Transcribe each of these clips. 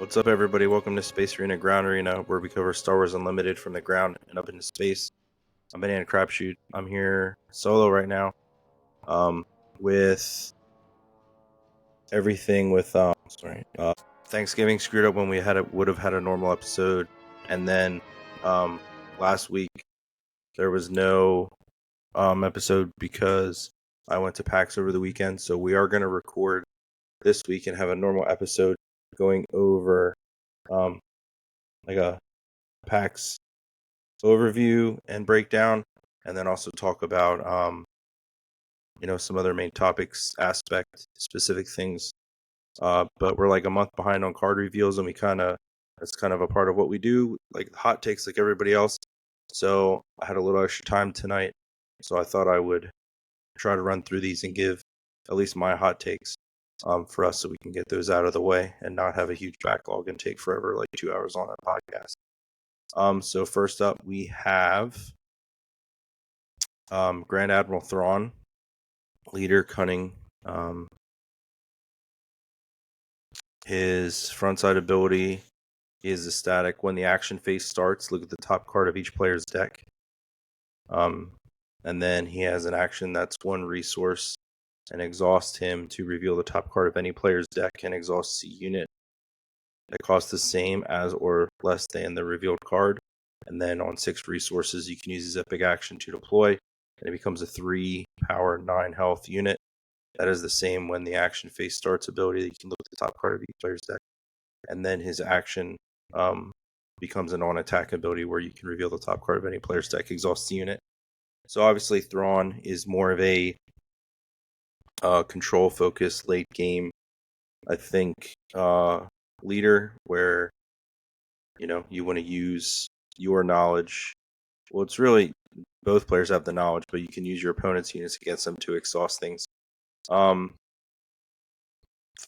What's up, everybody? Welcome to Space Arena Ground Arena, where we cover Star Wars Unlimited from the ground and up into space. I'm BananaCrapshoot. I'm here solo right now, with everything with Thanksgiving screwed up when we would have had a normal episode, and then last week there was no episode because I went to PAX over the weekend. So we are going to record this week and have a normal episode going over like a PAX overview and breakdown, and then also talk about some other main topics, aspect specific things. But we're like a month behind on card reveals, and that's kind of a part of what we do, like hot takes like everybody else. So I had a little extra time tonight, so I thought I would try to run through these and give at least my hot takes for us, so we can get those out of the way and not have a huge backlog and take forever, like 2 hours on a podcast. So first up, we have Grand Admiral Thrawn, leader, cunning. His frontside ability is the static. When the action phase starts, look at the top card of each player's deck. And then he has an action that's one resource, and exhaust him to reveal the top card of any player's deck and exhaust a unit that costs the same as or less than the revealed card. And then on 6 resources, you can use his epic action to deploy, and it becomes a 3 power, 9 health unit. That is the same when the action phase starts ability. You can look at the top card of each player's deck. And then his action becomes an on-attack ability where you can reveal the top card of any player's deck, exhaust the unit. So obviously Thrawn is more of a control-focused late game, I think, leader, where you want to use your knowledge. Well, it's really both players have the knowledge, but you can use your opponent's units against them to exhaust things.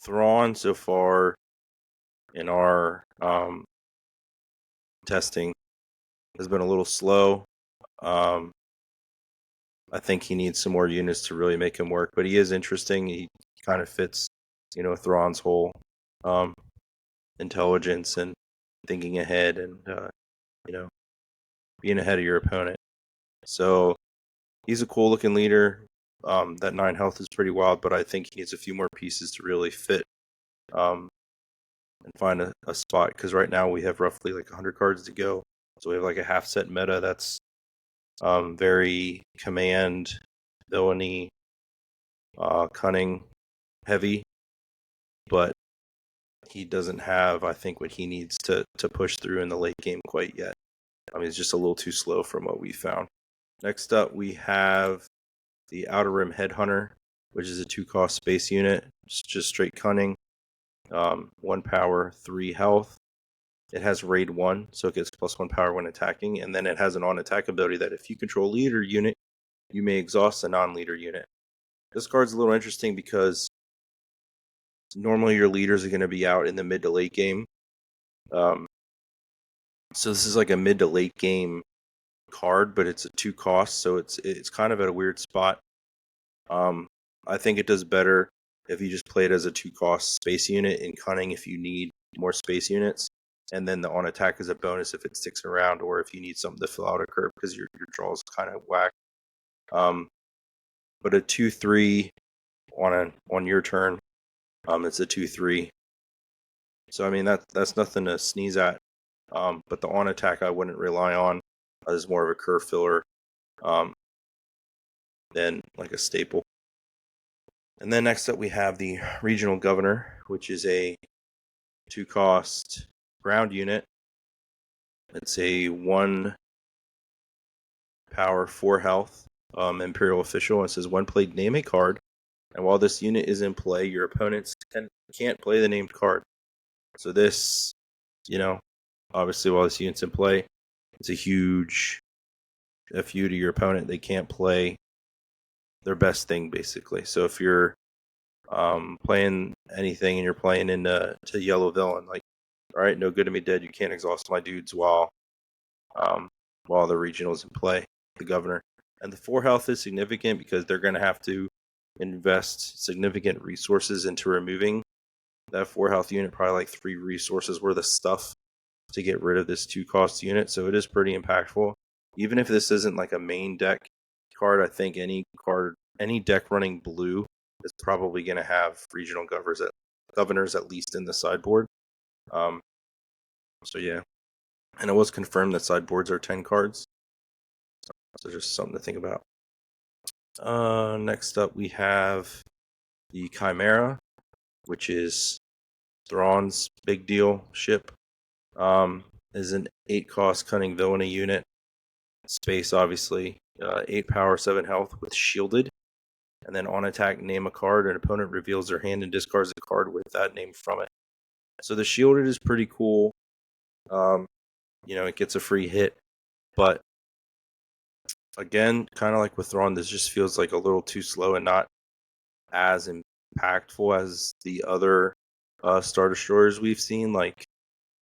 Thrawn so far in our testing has been a little slow. I think he needs some more units to really make him work, but he is interesting. He kind of fits, Thrawn's whole intelligence and thinking ahead and being ahead of your opponent. So he's a cool looking leader. That 9 health is pretty wild, but I think he needs a few more pieces to really fit and find a spot, because right now we have roughly like 100 cards to go. So we have like a half set meta that's very command, villainy, cunning heavy, but he doesn't have, I think, what he needs to push through in the late game quite yet. It's just a little too slow from what we found. Next up, we have the Outer Rim Headhunter, which is a 2-cost space unit. It's just straight cunning. 1 power, 3 health. It has raid 1, so it gets +1 power when attacking, and then it has an on-attack ability that if you control a leader unit, you may exhaust a non-leader unit. This card's a little interesting because normally your leaders are going to be out in the mid to late game. So this is like a mid to late game card, but it's a 2-cost, so it's kind of at a weird spot. I think it does better if you just play it as a 2-cost space unit in cunning if you need more space units, and then the on attack is a bonus if it sticks around, or if you need something to fill out a curve because your draw is kind of whack. But a 2/3 on your turn, it's a 2/3. So that's nothing to sneeze at. But the on attack I wouldn't rely on as more of a curve filler than like a staple. And then next up we have the Regional Governor, which is a 2-cost ground unit. It's a 1 power, 4 health Imperial Official. It says when played, name a card, and while this unit is in play, your opponents can't play the named card. So this, obviously while this unit's in play, it's a huge FU to your opponent. They can't play their best thing, basically. So if you're playing anything and you're playing into yellow villain, like, all right, no good to me dead, you can't exhaust my dudes while the regional's in play, the governor. And the 4 health is significant because they're going to have to invest significant resources into removing That 4 health unit, probably like 3 resources worth of stuff to get rid of this 2-cost unit. So it is pretty impactful. Even if this isn't like a main deck card, I think any deck running blue is probably going to have regional governors at least in the sideboard. So yeah, and it was confirmed that sideboards are 10 cards. So just something to think about. Next up, we have the Chimera, which is Thrawn's big deal ship. Is an 8-cost cunning villainy unit. Space, obviously. 8 power, 7 health with shielded. And then on attack, name a card. An opponent reveals their hand and discards a card with that name from it. So the shielded is pretty cool. It gets a free hit. But again, kind of like with Thrawn, this just feels like a little too slow and not as impactful as the other Star Destroyers we've seen, like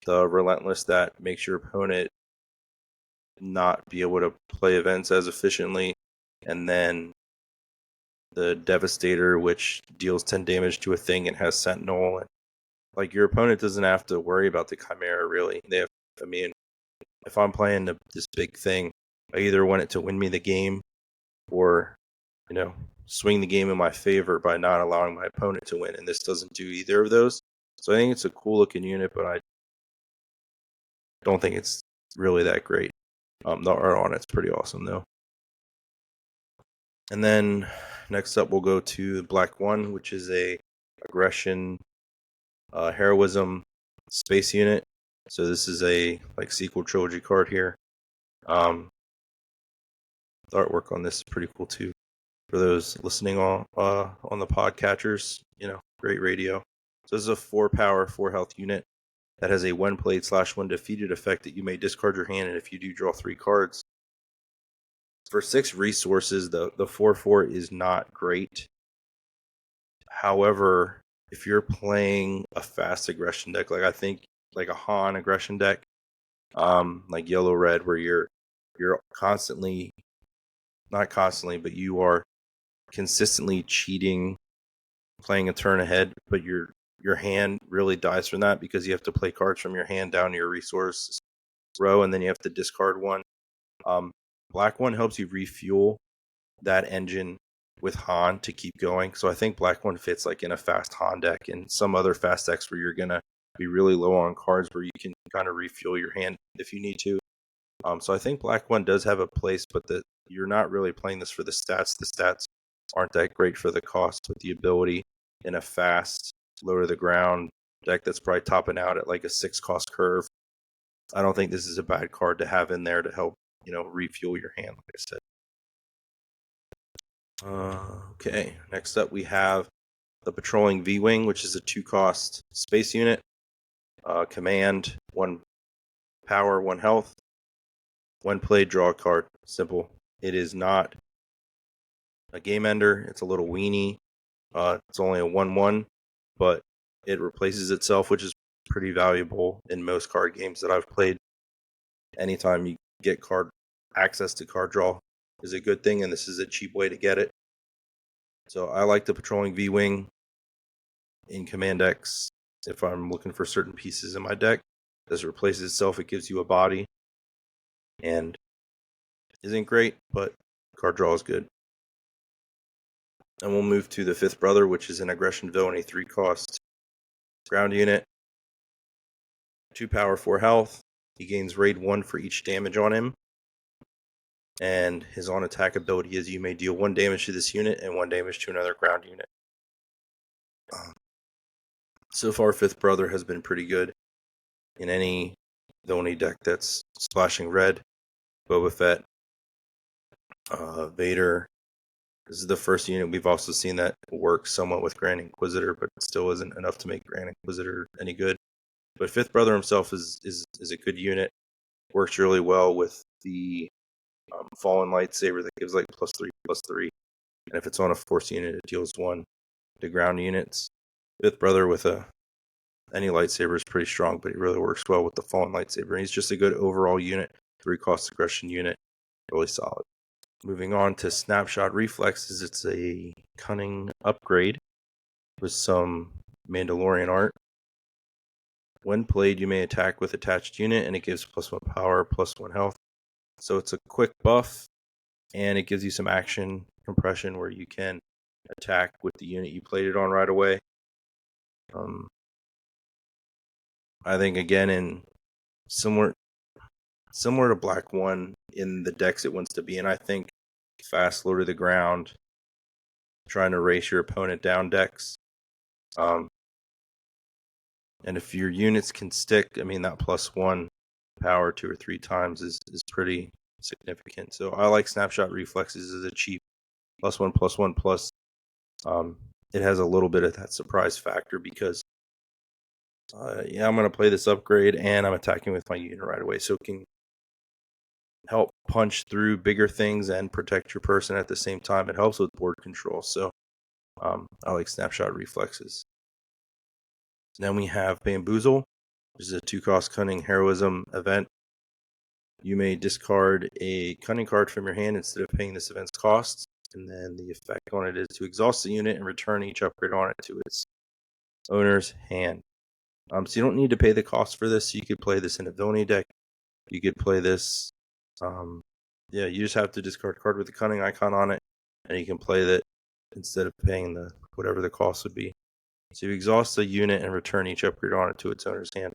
the Relentless that makes your opponent not be able to play events as efficiently, and then the Devastator, which deals 10 damage to a thing and has Sentinel. And like, your opponent doesn't have to worry about the Chimera, really. If I'm playing this big thing, I either want it to win me the game or, swing the game in my favor by not allowing my opponent to win. And this doesn't do either of those. So I think it's a cool looking unit, but I don't think it's really that great. The art on it's pretty awesome though. And then next up we'll go to Black One, which is a aggression, heroism space unit. So this is a sequel trilogy card here. The artwork on this is pretty cool too. For those listening on the podcatchers, great radio. So this is a 4 power, 4 health unit that has a when played / when defeated effect that you may discard your hand, and if you do, draw 3 cards. For 6 resources, the 4/4 is not great. However, if you're playing a fast aggression deck, I think like a Han aggression deck, like yellow red, where you're constantly, not constantly, but you are consistently cheating, playing a turn ahead, but your hand really dies from that because you have to play cards from your hand down to your resource row, and then you have to discard one. Black One helps you refuel that engine with Han to keep going. So I think Black One fits in a fast Han deck and some other fast decks where you're going to be really low on cards where you can kind of refuel your hand if you need to. So I think Black One does have a place, but you're not really playing this for the stats. The stats aren't that great for the cost, with the ability in a fast, low to the ground deck that's probably topping out at a 6-cost curve. I don't think this is a bad card to have in there to help refuel your hand, like I said. Okay, next up we have the Patrolling V-Wing, which is a 2-cost space unit. Command, 1 power, 1 health. When played, draw a card. Simple. It is not a game ender. It's a little weenie. It's only a 1/1, but it replaces itself, which is pretty valuable in most card games that I've played. Anytime you get access to card draw is a good thing, and this is a cheap way to get it. So I like the Patrolling V-Wing in command decks if I'm looking for certain pieces in my deck. This replaces itself. It gives you a body and isn't great, but card draw is good. And we'll move to the Fifth Brother, which is an aggression villainy 3-cost ground unit. 2 power, 4 health. He gains raid 1 for each damage on him. And his on attack ability is you may deal 1 damage to this unit and 1 damage to another ground unit. So far, Fifth Brother has been pretty good in any villainy deck that's splashing red. Boba Fett, Vader. This is the first unit we've also seen that work somewhat with Grand Inquisitor, but still isn't enough to make Grand Inquisitor any good. But Fifth Brother himself is a good unit. Works really well with the Fallen Lightsaber that gives +3/+3. And if it's on a Force unit, it deals 1 to ground units. Fifth Brother with any lightsaber is pretty strong, but he really works well with the Fallen Lightsaber. And he's just a good overall unit. 3-cost aggression unit. Really solid. Moving on to Snapshot Reflexes. It's a cunning upgrade with some Mandalorian art. When played, you may attack with attached unit, and it gives +1 power, +1 health. So it's a quick buff, and it gives you some action compression where you can attack with the unit you played it on right away. I think, again, in similar to Black 1 in the decks it wants to be in, I think fast, low to the ground, trying to race your opponent down decks. And if your units can stick, I mean, that +1 power 2 or 3 times is pretty significant. So I like Snapshot Reflexes as a cheap +1/+1/+. It has a little bit of that surprise factor because, yeah, I'm going to play this upgrade and I'm attacking with my unit right away. So it can help punch through bigger things and protect your person at the same time. It helps with board control. So I like Snapshot Reflexes. Then we have Bamboozle, which is a 2-cost Cunning Heroism event. You may discard a Cunning card from your hand instead of paying this event's cost. And then the effect on it is to exhaust the unit and return each upgrade on it to its owner's hand. So you don't need to pay the cost for this. You could play this in a villainy deck. You could play this. Yeah, you just have to discard a card with the Cunning icon on it, and you can play that instead of paying the whatever the cost would be. So you exhaust the unit and return each upgrade on it to its owner's hand.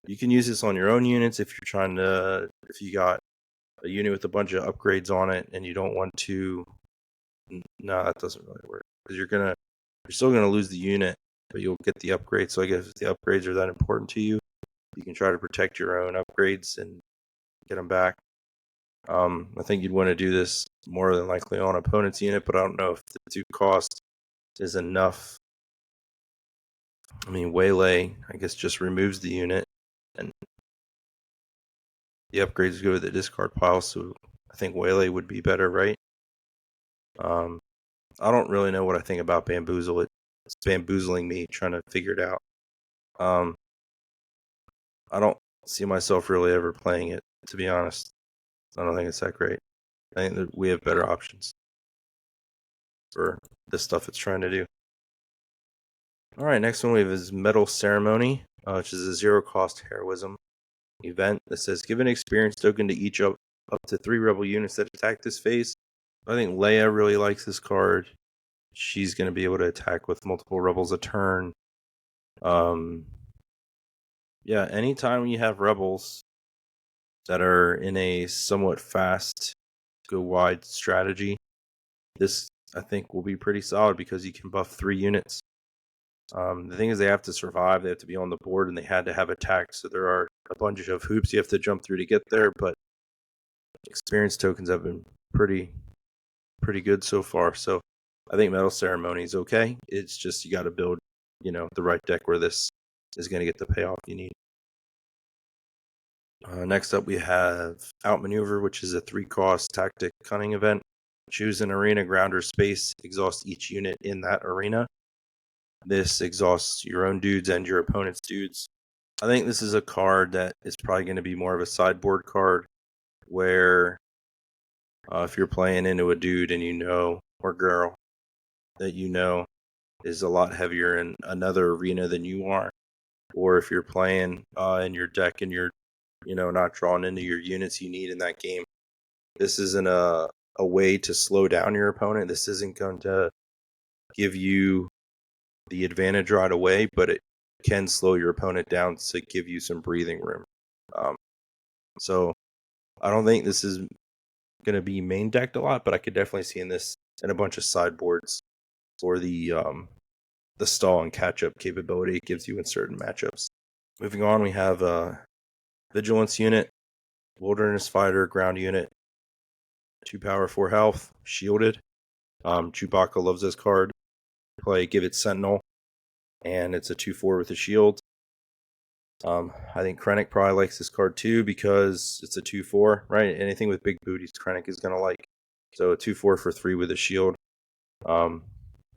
You can use this on your own units if you got a unit with a bunch of upgrades on it and you don't want to. No, that doesn't really work because you're still gonna lose the unit, but you'll get the upgrade. So I guess if the upgrades are that important to you, you can try to protect your own upgrades and get them back. I think you'd want to do this more than likely on opponent's unit, but I don't know if the 2 cost is enough. I mean, Waylay, I guess, just removes the unit, and the upgrades go to the discard pile, so I think Waylay would be better, right? I don't really know what I think about Bamboozle. It's bamboozling me, trying to figure it out. I don't see myself really ever playing it, to be honest. I don't think it's that great. I think that we have better options for the stuff it's trying to do. All right, next one we have is Medal Ceremony, which is a 0-cost heroism event that says give an experience token to each up to 3 rebel units that attack this phase. I think Leia really likes this card. She's going to be able to attack with multiple rebels a turn. Yeah, anytime you have rebels that are in a somewhat fast, go wide strategy, this I think will be pretty solid because you can buff 3 units. The thing is, they have to survive. They have to be on the board, and they had to have attack. So there are a bunch of hoops you have to jump through to get there. But experience tokens have been pretty good so far. So I think Medal Ceremony is okay. It's just you got to build, the right deck where this is going to get the payoff you need. Next up, we have Outmaneuver, which is a 3-cost tactic cunning event. Choose an arena, ground, or space. Exhaust each unit in that arena. This exhausts your own dudes and your opponent's dudes. I think this is a card that is probably going to be more of a sideboard card where if you're playing into a dude and or girl that is a lot heavier in another arena than you are, or if you're playing in your deck and you're not drawn into your units you need in that game, this isn't a way to slow down your opponent. This isn't going to give you the advantage right away, but it can slow your opponent down to give you some breathing room. So I don't think this is going to be main decked a lot, but I could definitely see this in a bunch of sideboards for the stall and catch up capability it gives you in certain matchups. Moving on, we have Vigilance Unit, Wilderness Fighter, Ground Unit, 2 power, 4 health, shielded. Chewbacca loves this card. Play Give It Sentinel, and it's a 2/4 with a shield. I think Krennic probably likes this card too because it's a 2/4, right? Anything with big booties, Krennic is going to like. So a 2/4 for 3 with a shield, I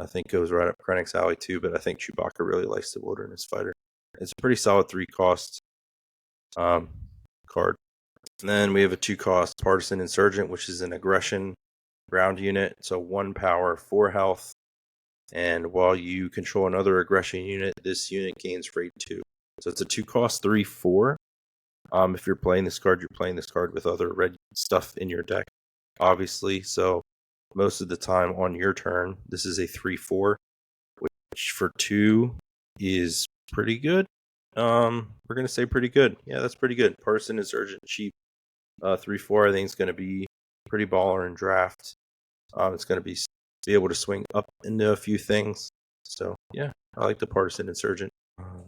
think goes right up Krennic's alley too, but I think Chewbacca really likes the Wilderness Fighter. It's a pretty solid 3-cost card. And then we have a 2-cost Partisan Insurgent, which is an aggression ground unit. So 1 power, 4 health, And while you control another aggression unit, this unit gains rate 2. So it's a 2-cost 3/4. If you're playing this card, you're playing this card with other red stuff in your deck, obviously. So most of the time on your turn, this is a 3/4, which for 2 is pretty good. We're gonna say pretty good. Yeah, that's pretty good. Partisan Insurgent cheap 3/4. I think it's gonna be pretty baller in draft. It's gonna be able to swing up into a few things. So yeah, I like the Partisan Insurgent.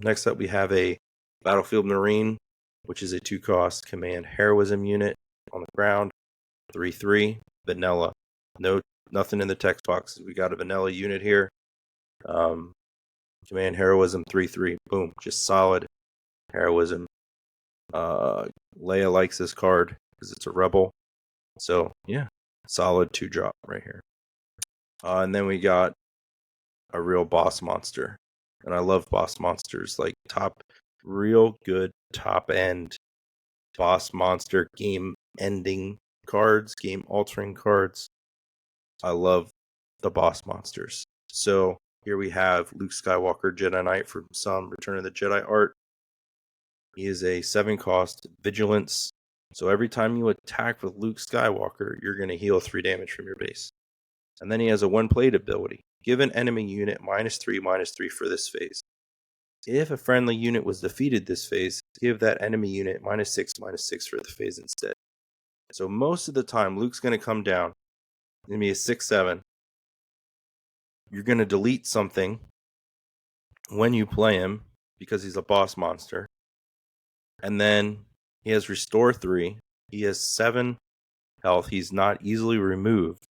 Next up, we have a Battlefield Marine, which is a 2-cost command heroism unit on the ground, 3/3 vanilla. Nothing in the text boxes. We got a vanilla unit here. Command heroism 3/3. Boom, just solid heroism. Leia likes this card because it's a rebel. So yeah, solid 2-drop right here. And then we got a real boss monster. And I love boss monsters, like real good top end boss monster game ending cards, game altering cards. I love the boss monsters. So here we have Luke Skywalker Jedi Knight from some Return of the Jedi art. He is a 7-cost vigilance. So every time you attack with Luke Skywalker, you're going to heal 3 damage from your base. And then he has a 1-plate ability. Give an enemy unit -3/-3 for this phase. If a friendly unit was defeated this phase, give that enemy unit -6/-6 for the phase instead. So most of the time, Luke's going to come down. It's going to be a 6/7. You're going to delete something when you play him because he's a boss monster. And then he has Restore 3. He has 7 health. He's not easily removed.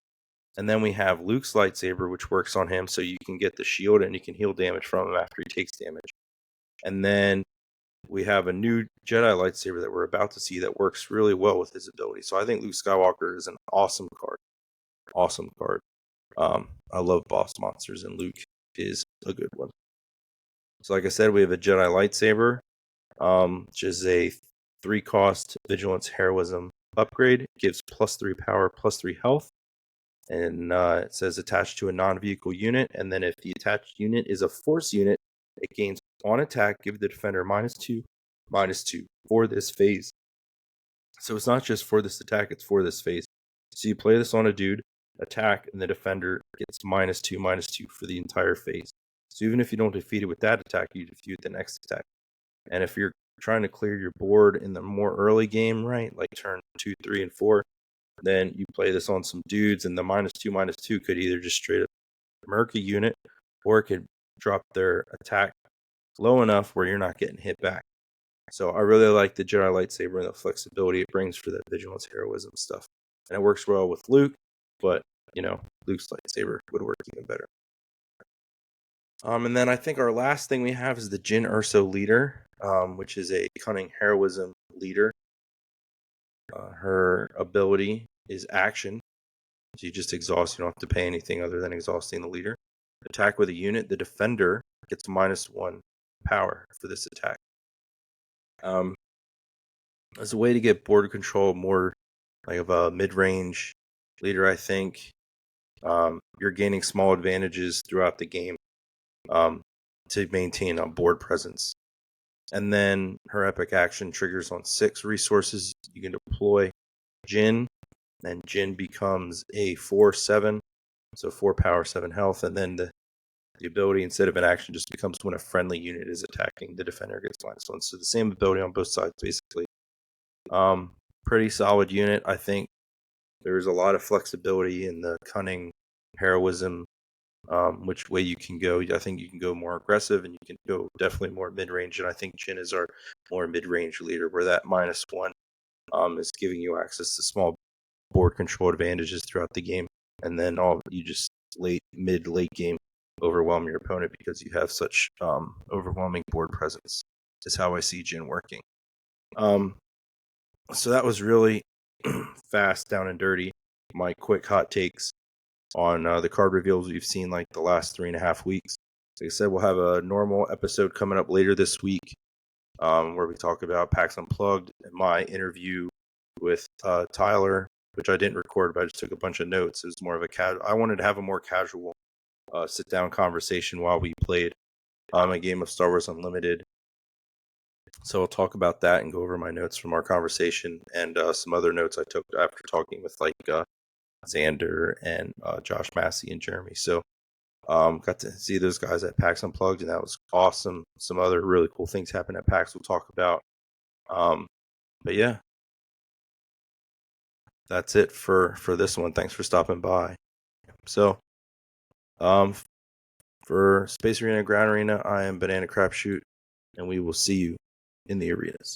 And then we have Luke's lightsaber, which works on him, so you can get the shield and you can heal damage from him after he takes damage. And then we have a new Jedi lightsaber that we're about to see that works really well with his ability. So I think Luke Skywalker is an awesome card. Awesome card. I love boss monsters, and Luke is a good one. So like I said, we have a Jedi lightsaber, which is a 3-cost vigilance heroism upgrade. It gives +3 power, +3 health. And it says attached to a non-vehicle unit. And then if the attached unit is a force unit, it gains on attack, give the defender -2/-2 for this phase. So it's not just for this attack, it's for this phase. So you play this on a dude, attack, and the defender gets -2/-2 for the entire phase. So even if you don't defeat it with that attack, you defeat the next attack. And if you're trying to clear your board in the more early game, right, like turn 2, 3, and 4, then you play this on some dudes, and the -2/-2 could either just straight up murk a unit, or it could drop their attack low enough where you're not getting hit back. So I really like the Jedi lightsaber and the flexibility it brings for that vigilance heroism stuff. And it works well with Luke, but, Luke's lightsaber would work even better. And then I think our last thing we have is the Jin Urso Leader, which is a cunning heroism leader. Her ability is action. So you just exhaust. You don't have to pay anything other than exhausting the leader. Attack with a unit. The defender gets -1 power for this attack. As a way to get board control, more like of a mid-range leader, I think. You're gaining small advantages throughout the game to maintain a board presence. And then her epic action triggers on 6 resources. You can deploy Jin, and Jin becomes a 4/7, so 4 power, 7 health, and then the ability, instead of an action, just becomes when a friendly unit is attacking, the defender gets -1. So the same ability on both sides, basically. Pretty solid unit, I think. There's a lot of flexibility in the cunning heroism, which way you can go. I think you can go more aggressive, and you can go definitely more mid-range, and I think Jin is our more mid-range leader, where that -1 is giving you access to small board control advantages throughout the game, and then you just late game overwhelm your opponent because you have such overwhelming board presence. Is how I see Jin working. So that was really fast, down and dirty. My quick hot takes on the card reveals we've seen like the last 3.5 weeks. Like I said, we'll have a normal episode coming up later this week, where we talk about PAX Unplugged and my interview with Tyler, which I didn't record, but I just took a bunch of notes. It was more of I wanted to have a more casual sit down conversation while we played a game of Star Wars Unlimited. So I'll talk about that and go over my notes from our conversation and some other notes I took after talking with Xander and Josh Massey and Jeremy. So got to see those guys at PAX Unplugged, and that was awesome. Some other really cool things happened at PAX we'll talk about. But yeah, that's it for this one. Thanks for stopping by. So for Space Arena Ground Arena, I am BananaCrapshoot, and we will see you in the arenas.